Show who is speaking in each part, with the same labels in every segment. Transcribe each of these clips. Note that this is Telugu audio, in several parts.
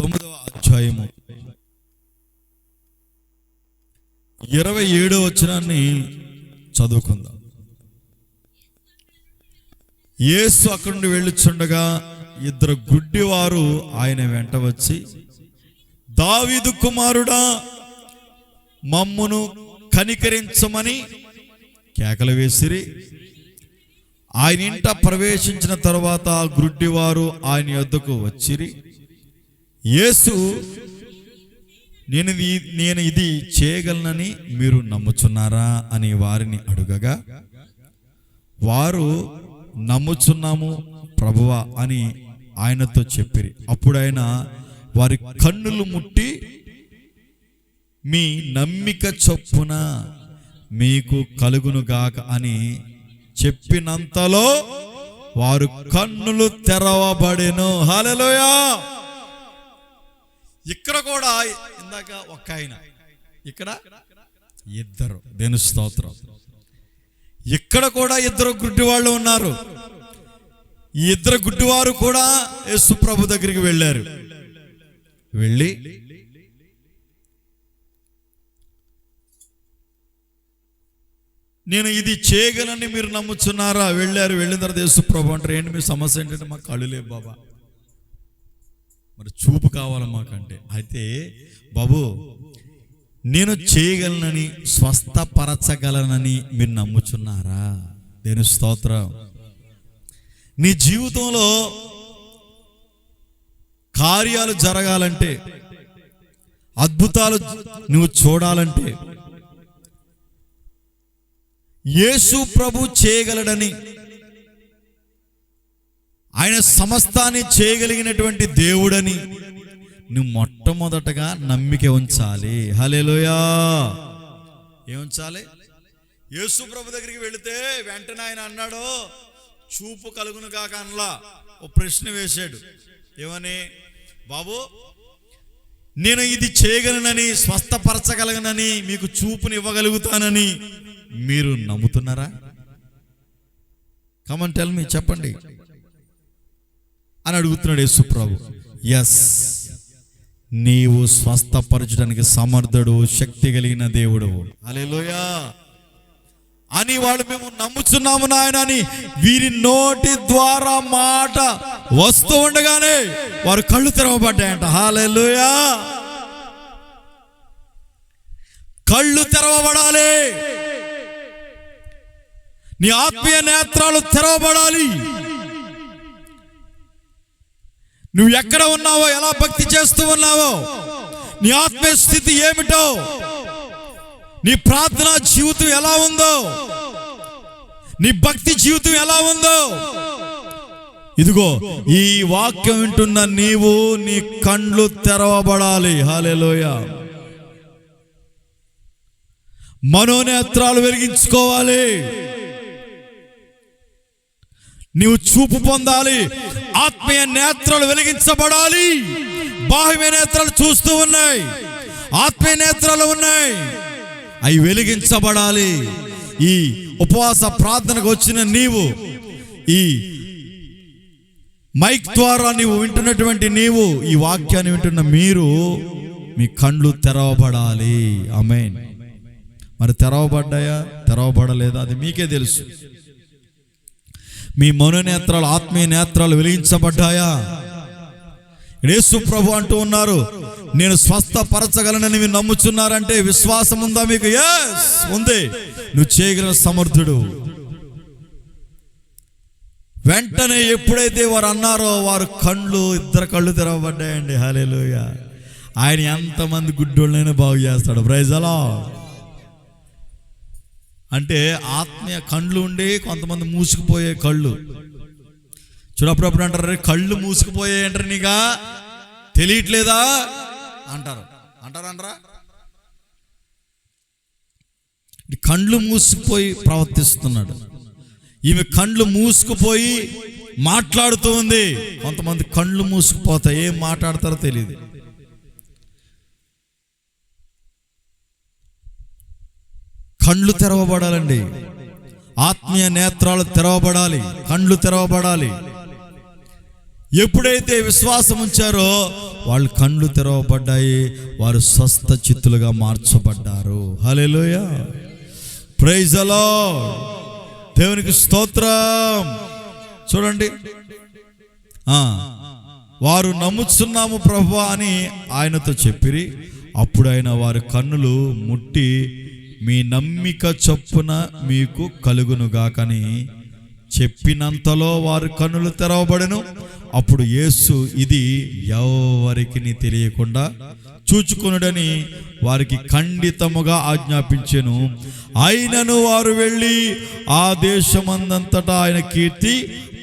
Speaker 1: 9వ అధ్యాయము 27వ వచనాన్ని చదువుకుందాం. యేసు అక్కడి నుండి వెళ్ళుచుండగా ఇద్దరు గుడ్డివారు ఆయన వెంట వచ్చి, దావీదు కుమారుడా, మమ్మును కనికరించమని కేకలు వేసిరి. ఆయన ఇంట ప్రవేశించిన తర్వాత గుడ్డివారు ఆయన యొద్దకు వచ్చిరి. యేసు, నేను ఇది చేయగలనని మీరు నమ్ముచున్నారా అని వారిని అడుగగా, వారు నమ్ముచున్నాము ప్రభువా అని ఆయనతో చెప్పిరి. అప్పుడు ఆయన వారి కన్నులు ముట్టి, మీ నమ్మిక చొప్పున మీకు కలుగునుగాక అని చెప్పినంతలో వారు కన్నులు తెరవబడెను. హల్లెలూయా. ఇక్కడ కూడా ఇందాక ఒక్క ఆయన, ఇక్కడ ఇద్దరు. దేవుని స్తోత్రం. ఇక్కడ కూడా ఇద్దరు గుడ్డివాళ్ళు ఉన్నారు. ఈ ఇద్దరు గుడ్డివారు కూడా యేసు ప్రభు దగ్గరికి వెళ్ళారు. వెళ్ళి నేను ఇది చేయగలని మీరు నమ్ముచున్నారా? వెళ్ళారు. వెళ్ళిన తర్వాత యేసు ప్రభు అంటారు, ఏంటి మీ సమస్య ఏంటంటే, మాకు కళ్ళు లేవు బాబా, మరి చూపు కావాలి మాకంటే. అయితే బాబు, నేను చేయగలనని, స్వస్థపరచగలనని మీరు నమ్ముచున్నారా? దేవుని స్తోత్రం. నీ జీవితంలో కార్యాలు జరగాలంటే, అద్భుతాలు నువ్వు చూడాలంటే, యేసు ప్రభు చేయగలడని, ఆయన సమస్తాన్ని చేయగలిగినటువంటి దేవుడని నువ్వు మొట్టమొదటగా నమ్మిక ఉంచాలి. హల్లెలూయా. ఏముంచాలి? యేసు ప్రభు దగ్గరికి వెళితే వెంటనే ఆయన అన్నాడు, చూపు కలుగును కాక అనలా. ఓ ప్రశ్న వేశాడు. ఏమని? బాబు, నేను ఇది చేయగలనని, స్వస్థపరచగలనని, మీకు చూపుని ఇవ్వగలుగుతానని మీరు నమ్ముతున్నారా? కమ్ ఆన్ టెల్ మీ, చెప్పండి అని అడుగుతున్నాడు యేసు ప్రభు. ఎస్, నీవు స్వస్థపరచడానికి సమర్థుడు, శక్తి కలిగిన దేవుడు. హల్లెలూయా అని వాళ్ళు మేము నమ్ముచున్నాము నాయన అని వీరి నోటి ద్వారా మాట వస్తూ ఉండగానే వారు కళ్ళు తెరవబడ్డాయంట. హల్లెలూయా. కళ్ళు తెరవబడాలి. నీ ఆత్మీయ నేత్రాలు తెరవబడాలి. నువ్వు ఎక్కడ ఉన్నావో, ఎలా భక్తి చేస్తూ ఉన్నావో, నీ ఆత్మీయ స్థితి ఏమిటో, నీ ప్రార్థనా జీవితం ఎలా ఉందో, నీ భక్తి జీవితం ఎలా ఉందో, ఇదిగో ఈ వాక్యం వింటున్న నీవు, నీ కండ్లు తెరవబడాలి. హల్లెలూయా. మనోనేత్రాలు వెలిగించుకోవాలి. నీవు చూపు పొందాలి. ఆత్మీయ నేత్రాలు వెలిగించబడాలి. బాహ్య నేత్రాలు చూస్తూ ఉన్నాయి, ఆత్మీయ నేత్రాలు ఉన్నాయి, అవి వెలిగించబడాలి. ఈ ఉపవాస ప్రార్థనకు వచ్చిన నీవు, ఈ మైక్ ద్వారా నీవు వింటున్నటువంటి నీవు, ఈ వాక్యాన్ని వింటున్న మీరు, మీ కండ్లు తెరవబడాలి. ఆమేన్. మరి తెరవబడ్డాయా, తెరవబడలేదా, అది మీకే తెలుసు. మీ మనోనేత్రాలు, ఆత్మీయ నేత్రాలు వెలిగించబడ్డాయా? యేసు ప్రభు అంటూ ఉన్నారు, నేను స్వస్థపరచగలనని మీరు నమ్ముచున్నారంటే విశ్వాసం ఉందా మీకు? ఎస్ ఉంది. నువ్వు చేయగల సమర్థుడు. వెంటనే ఎప్పుడైతే వారు అన్నారో, వారు కళ్ళు, ఇద్దరు కళ్ళు తెరవబడ్డాయండి. హల్లెలూయా. ఆయన ఎంతమంది గుడ్డోళ్ళైనా బాగు చేస్తాడు. Praise the Lord. అంటే ఆత్మీయ కండ్లు ఉండి కొంతమంది మూసుకుపోయే కళ్ళు చూడప్పుడు అంటారు, కళ్ళు మూసుకుపోయే అంటారు, నీగా తెలియట్లేదా అంటారు. అంటారా? కండ్లు మూసుకుపోయి ప్రవర్తిస్తున్నాడు. ఈమె కండ్లు మూసుకుపోయి మాట్లాడుతూ ఉంది. కొంతమంది కండ్లు మూసుకుపోతాయి, ఏం మాట్లాడతారో తెలియదు. కండ్లు తెరవబడాలండి. ఆత్మీయ నేత్రాలు తెరవబడాలి. కండ్లు తెరవబడాలి. ఎప్పుడైతే విశ్వాసం ఉంచారో వాళ్ళు కళ్ళు తెరవబడ్డాయి, వారు స్వస్థ చిత్తులుగా మార్చబడ్డారు. హల్లెలూయా, ప్రైజ్ ది లార్డ్, దేవునికి స్తోత్రం. చూడండి, వారు నమ్ముచున్నాము ప్రభువా అని ఆయనతో చెప్పిరి. అప్పుడు ఆయన వారి కన్నులు ముట్టి, మీ నమ్మిక చొప్పున మీకు కలుగునుగాకని చెప్పినంతలో వారి కన్నులు తెరవబడెను. అప్పుడు యేసు ఇది ఎవరికి తెలియకుండా చూచుకొనుడని వారికి ఖండితముగా ఆజ్ఞాపించెను. అయినను వారు వెళ్ళి ఆ దేశమందంతటా ఆయన కీర్తి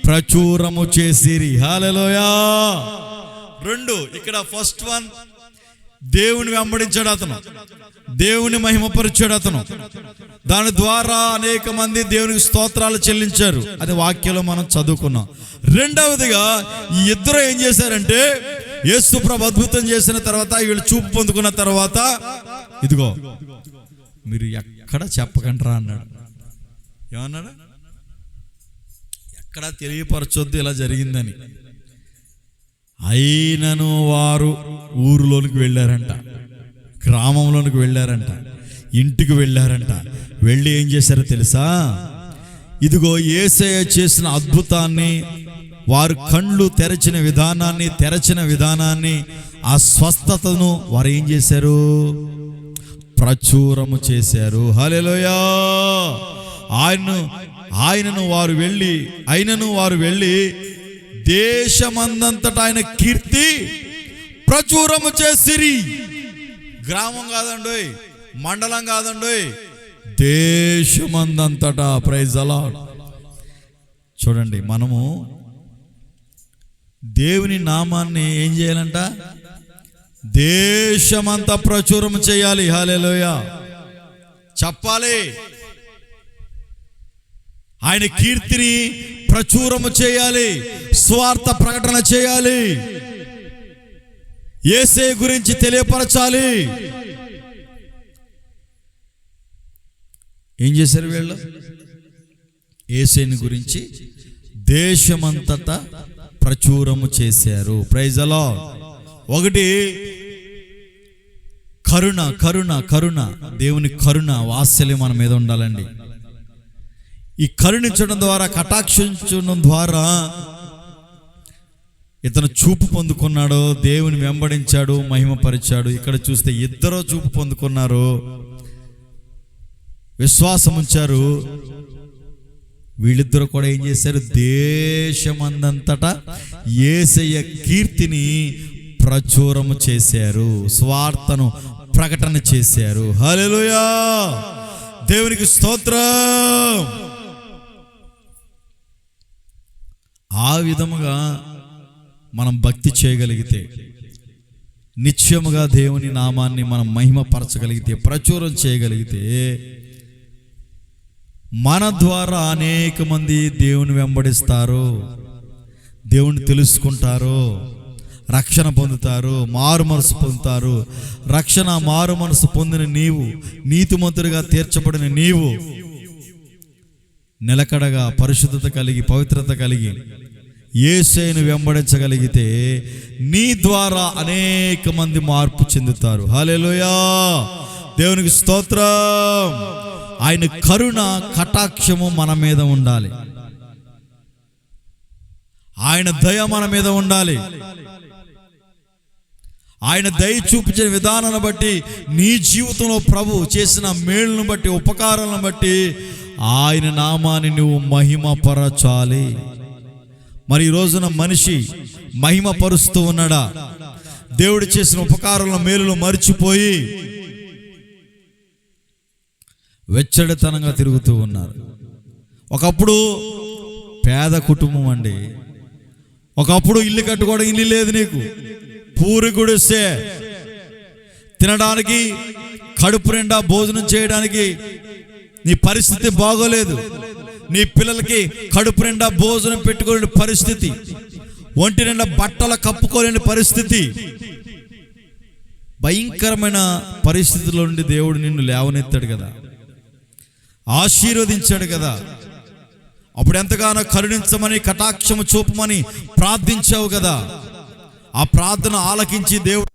Speaker 1: ప్రచురము చేసిరి. హల్లెలూయా. 2 ఇక్కడ ఫస్ట్ వన్, దేవుని వెంబడించాడు అతను, దేవుని మహిమపరిచాడు అతను. దాని ద్వారా అనేక మంది దేవునికి స్తోత్రాలు చెల్లించారు. అది వాక్యంలో మనం చదువుకున్నాం. రెండవదిగా ఈ ఇద్దరు ఏం చేశారంటే, యేసు ప్రభు అద్భుతం చేసిన తర్వాత, వీళ్ళు చూపు పొందుకున్న తర్వాత, ఇదిగో మీరు ఎక్కడ చెప్పకండిరా అన్నాడు. ఏమన్నాడు? ఎక్కడ తెలియపరచొద్దు ఇలా జరిగిందని. అయినను వారు ఊరిలోనికి వెళ్ళారంట, గ్రామంలోనికి వెళ్ళారంట, ఇంటికి వెళ్ళారంట. వెళ్ళి ఏం చేశారో తెలుసా? ఇదిగో యేసయ్య చేసిన అద్భుతాన్ని, వారు కళ్ళు తెరచిన విధానాన్ని, ఆ స్వస్థతను వారు ఏం చేశారు? ప్రచురము చేశారు. హల్లెలూయా. అయినను వారు వెళ్ళి దేశమందంతటా ఆయన కీర్తి ప్రచురము చేసిరి. గ్రామం కాదండోయ్, మండలం కాదండోయ్, దేశమందంతటా. Praise the Lord. చూడండి, మనము దేవుని నామాన్ని ఏం చేయాలంట? దేశమంతా ప్రచురం చేయాలి. హల్లెలూయా, చెప్పాలి. ఆయన కీర్తిని ప్రచురము చేయాలి, స్వార్థ ప్రకటన చేయాలి, యేసయ్య గురించి తెలియపరచాలి. ఏం చేశారు వీళ్ళు? యేసయ్యని గురించి దేశమంతటా ప్రచురము చేశారు. Praise the lord. 1 కరుణ, దేవుని కరుణ, వాత్సల్యం మన మీద ఉండాలండి. ఈ కరుణించడం ద్వారా, కటాక్షించడం ద్వారా ఇతను చూపు పొందుకున్నాడు, దేవుని వెంబడించాడు, మహిమపరిచాడు. ఇక్కడ చూస్తే ఇద్దరు చూపు పొందుకున్నారు, విశ్వాసం ఉంచారు. వీళ్ళిద్దరూ కూడా ఏం చేశారు? దేశమందంతటా యేసయ్య కీర్తిని ప్రచురము చేశారు, స్వార్థను ప్రకటన చేశారు. హల్లెలూయా, దేవునికి స్తోత్రం. ఆ విధముగా మనం భక్తి చేయగలిగితే, నిత్యముగా దేవుని నామాన్ని మనం మహిమపరచగలిగితే, ప్రచురం చేయగలిగితే, మన ద్వారా అనేక మంది దేవుని వెంబడిస్తారు, దేవుని తెలుసుకుంటారు, రక్షణ పొందుతారు, మారు మనసు పొందుతారు. రక్షణ, మారు మనసు పొందిన నీవు, నీతిమంతుడిగా తీర్చబడిన నీవు నిలకడగా పరిశుద్ధత కలిగి, పవిత్రత కలిగి యేసయ్యను వెంబడించగలిగితే నీ ద్వారా అనేక మంది మార్పు చెందుతారు. హల్లెలూయా, దేవునికి స్తోత్రం. ఆయన కరుణ, కటాక్షము మన మీద ఉండాలి. ఆయన దయ మన మీద ఉండాలి. ఆయన దయ చూపించిన విధానాన్ని బట్టి, నీ జీవితంలో ప్రభు చేసిన మేలును బట్టి, ఉపకారాలను బట్టి ఆయన నామాన్ని నువ్వు మహిమపరచాలి. మరి ఈ రోజున మనిషి మహిమపరుస్తూ ఉన్నాడా? దేవుడు చేసిన ఉపకారాలను, మేలులు మర్చిపోయి వెచ్చడితనంగా తిరుగుతూ ఉన్నారు. ఒకప్పుడు పేద కుటుంబం అండి, ఒకప్పుడు ఇల్లు కట్టుకోవడం ఇల్లు లేదు, నీకు పూరి గుడిసే, తినడానికి కడుపు నిండా భోజనం చేయడానికి నీ పరిస్థితి బాగోలేదు. నీ పిల్లలకి కడుపు నిండా భోజనం పెట్టుకోలేని పరిస్థితి, ఒంటి నిండా బట్టలు కప్పుకోలేని పరిస్థితి, భయంకరమైన పరిస్థితుల్లో నుండి దేవుడు నిన్ను లేవనెత్తాడు కదా, ఆశీర్వదించాడు కదా. అప్పుడు ఎంతగానో కరుణించమని, కటాక్షము చూపమని ప్రార్థించావు కదా. ఆ ప్రార్థన ఆలకించి దేవుడు